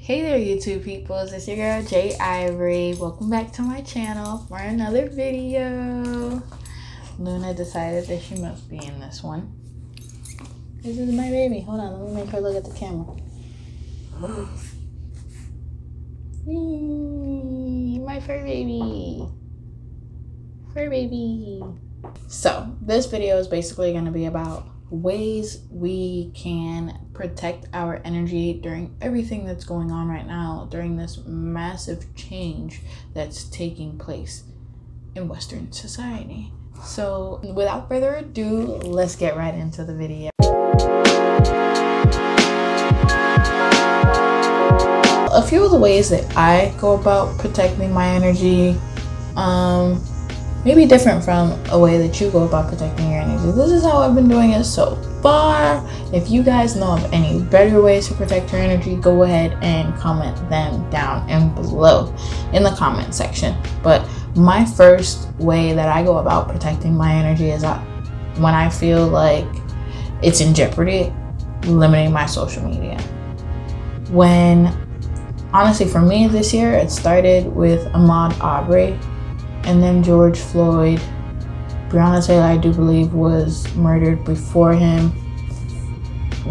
Hey there, YouTube peoples. It's your girl Jay Ivory. Welcome back to my channel for another video. Luna decided that she must be in this one. This is my baby. Hold on, let me make her look at the camera. My fur baby. Fur baby. So this video is basically going to be about ways we can protect our energy during everything that's going on right now, during this massive change that's taking place in Western society. So without further ado, let's get right into the video. A few of the ways that I go about protecting my energy may be different from a way that you go about protecting your energy. This is how I've been doing it so far. If you guys know of any better ways to protect your energy, go ahead and comment them down and below in the comment section. But my first way that I go about protecting my energy is when I feel like it's in jeopardy, limiting my social media. Honestly, for me this year, it started with Ahmaud Arbery, and then George Floyd. Breonna Taylor, I do believe, was murdered before him.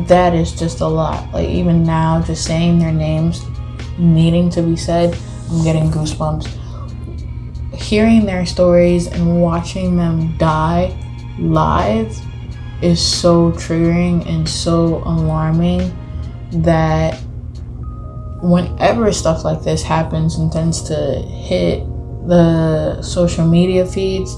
That is just a lot. Like, even now, just saying their names needing to be said, I'm getting goosebumps. Hearing their stories and watching them die live is so triggering and so alarming that whenever stuff like this happens and tends to hit the social media feeds,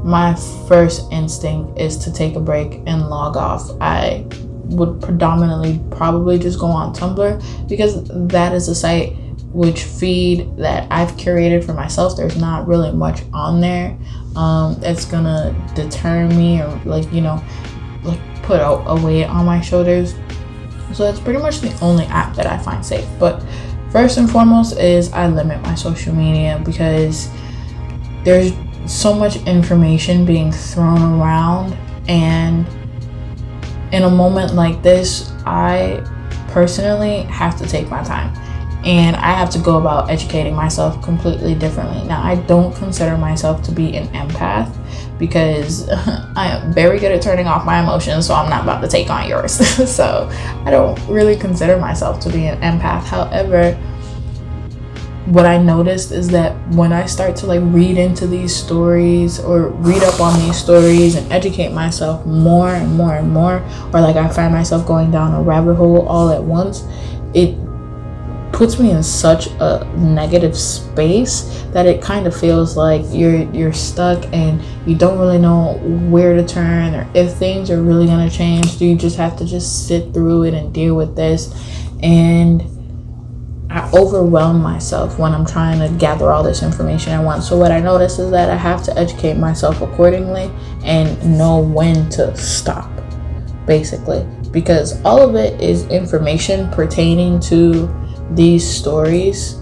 my first instinct is to take a break and log off. I would predominantly probably just go on Tumblr, because that is a site which feed that I've curated for myself. There's not really much on there that's gonna deter me or put a weight on my shoulders. So that's pretty much the only app that I find safe. But first and foremost is I limit my social media, because there's so much information being thrown around, and in a moment like this, I personally have to take my time and I have to go about educating myself completely differently. Now, I don't consider myself to be an empath, because I am very good at turning off my emotions, so I'm not about to take on yours. So I don't really consider myself to be an empath. However, what I noticed is that when I start to read into these stories or read up on these stories and educate myself more and more and more, or I find myself going down a rabbit hole all at once, it puts me in such a negative space that it kind of feels like you're stuck and you don't really know where to turn, or if things are really going to change. Do you just have to just sit through it and deal with this? And I overwhelm myself when I'm trying to gather all this information at once. So what I notice is that I have to educate myself accordingly and know when to stop, basically, because all of it is information pertaining to these stories,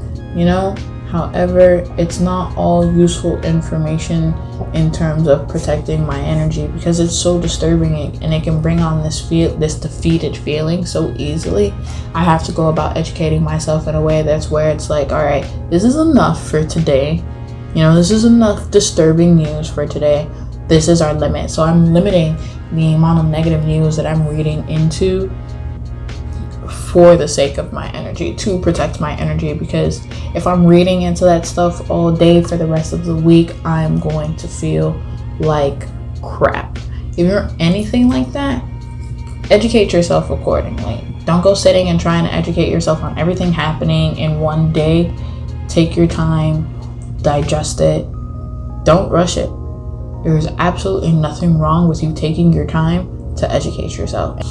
However, it's not all useful information in terms of protecting my energy, because it's so disturbing and it can bring on this defeated feeling so easily. I have to go about educating myself in a way that's where it's all right, this is enough for today. This is enough disturbing news for today. This is our limit. So I'm limiting the amount of negative news that I'm reading into for the sake of my energy, to protect my energy, because if I'm reading into that stuff all day for the rest of the week, I'm going to feel like crap. If you're anything like that, educate yourself accordingly. Don't go sitting and trying to educate yourself on everything happening in one day. Take your time, digest it, don't rush it. There's absolutely nothing wrong with you taking your time to educate yourself.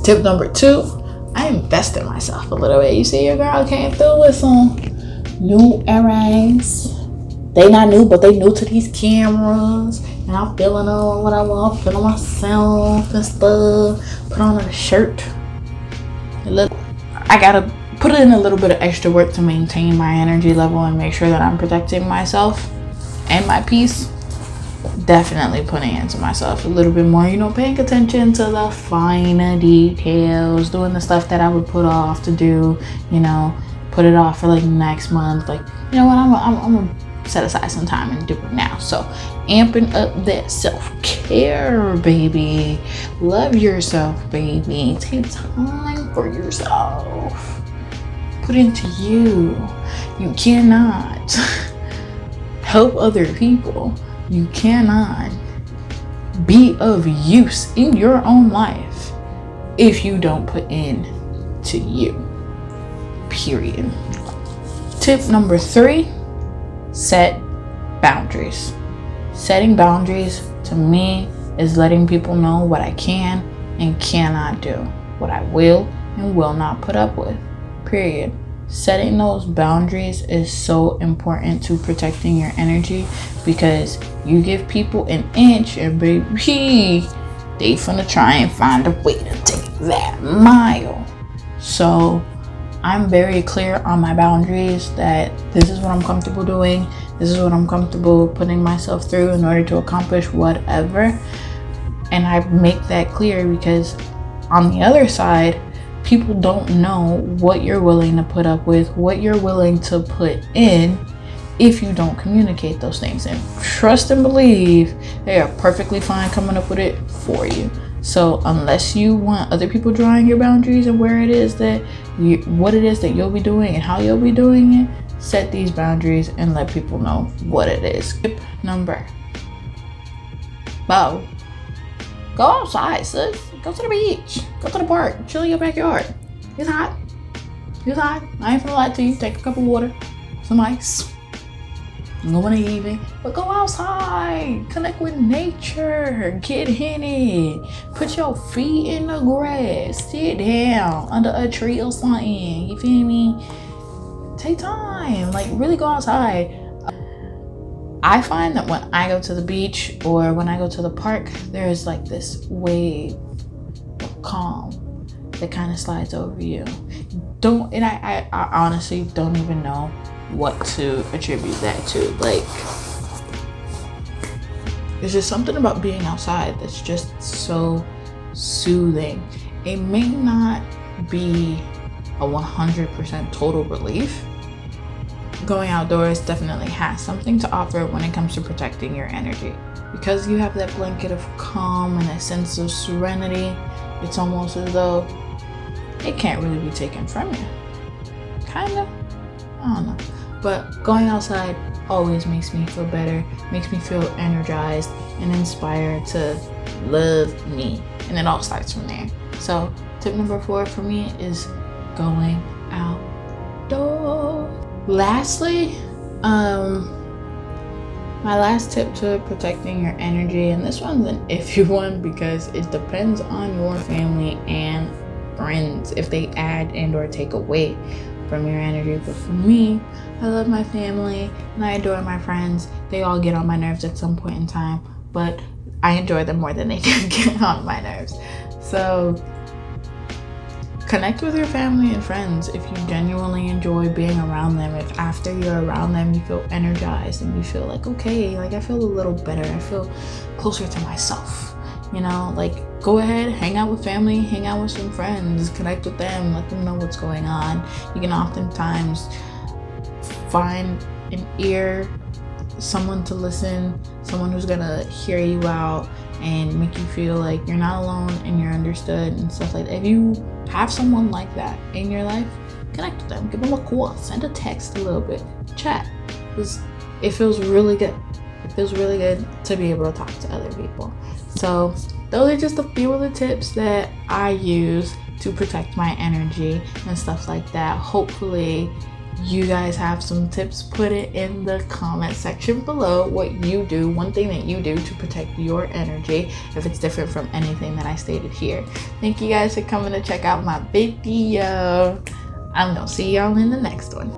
Tip number 2, I invest in myself a little bit. You see, your girl came through with some new earrings. They not new, but they new to these cameras. And I'm feeling on what I want, feeling myself and stuff. Put on a shirt. I gotta put in a little bit of extra work to maintain my energy level and make sure that I'm protecting myself and my peace. definitely putting into myself a little bit more, you know, paying attention to the finer details, doing the stuff that I would put off to do, you know, put it off for like next month. Like, you know what, I'm gonna set aside some time and do it now. So amping up that self-care, baby. Love yourself, baby. Take time for yourself. Put into you. You cannot help other people. You cannot be of use in your own life if you don't put in to you. Period. Tip number 3, set boundaries. Setting boundaries to me is letting people know what I can and cannot do, what I will and will not put up with. Period. Setting those boundaries is so important to protecting your energy, because you give people an inch and baby, they finna try and find a way to take that mile. So I'm very clear on my boundaries, that this is what I'm comfortable doing. This is what I'm comfortable putting myself through in order to accomplish whatever. And I make that clear because on the other side, people don't know what you're willing to put up with, what you're willing to put in, if you don't communicate those things. And trust and believe, they are perfectly fine coming up with it for you. So unless you want other people drawing your boundaries and where it is that what it is that you'll be doing and how you'll be doing it, set these boundaries and let people know what it is. Tip number 5. Go outside, sis. Go to the beach. Go to the park. Chill in your backyard. It's hot. It's hot. I ain't gonna lie to you. Take a cup of water, some ice. Go in the evening, but go outside. Connect with nature. Get in it. Put your feet in the grass. Sit down under a tree or something. You feel me? Take time. Like, really go outside. I find that when I go to the beach or when I go to the park, there's like this wave of calm that kind of slides over you. I honestly don't even know what to attribute that to. Like, there's just something about being outside that's just so soothing. It may not be a 100% total relief. Going outdoors definitely has something to offer when it comes to protecting your energy, because you have that blanket of calm and that sense of serenity. It's almost as though it can't really be taken from you. Kinda, I don't know. But going outside always makes me feel better, makes me feel energized and inspired to love me, and it all starts from there. So tip number 4 for me is going outdoors. Lastly, my last tip to protecting your energy, and this one's an iffy one because it depends on your family and friends if they add and or take away from your energy. But for me, I love my family and I adore my friends. They all get on my nerves at some point in time, but I enjoy them more than they do get on my nerves. So connect with your family and friends if you genuinely enjoy being around them. If after you're around them you feel energized and you feel like, okay, like I feel a little better, I feel closer to myself, you know, like go ahead, hang out with family, hang out with some friends, connect with them, let them know what's going on. You can oftentimes find an ear, someone to listen, someone who's gonna hear you out and make you feel like you're not alone and you're understood and stuff like that. If you have someone like that in your life, connect with them, give them a call, send a text a little bit, chat, because it feels really good. It feels really good to be able to talk to other people. So those are just a few of the tips that I use to protect my energy and stuff like that. Hopefully you guys have some tips. Put it in the comment section below what you do, one thing that you do to protect your energy, if it's different from anything that I stated here. Thank you guys for coming to check out my video. I'm gonna see y'all in the next one.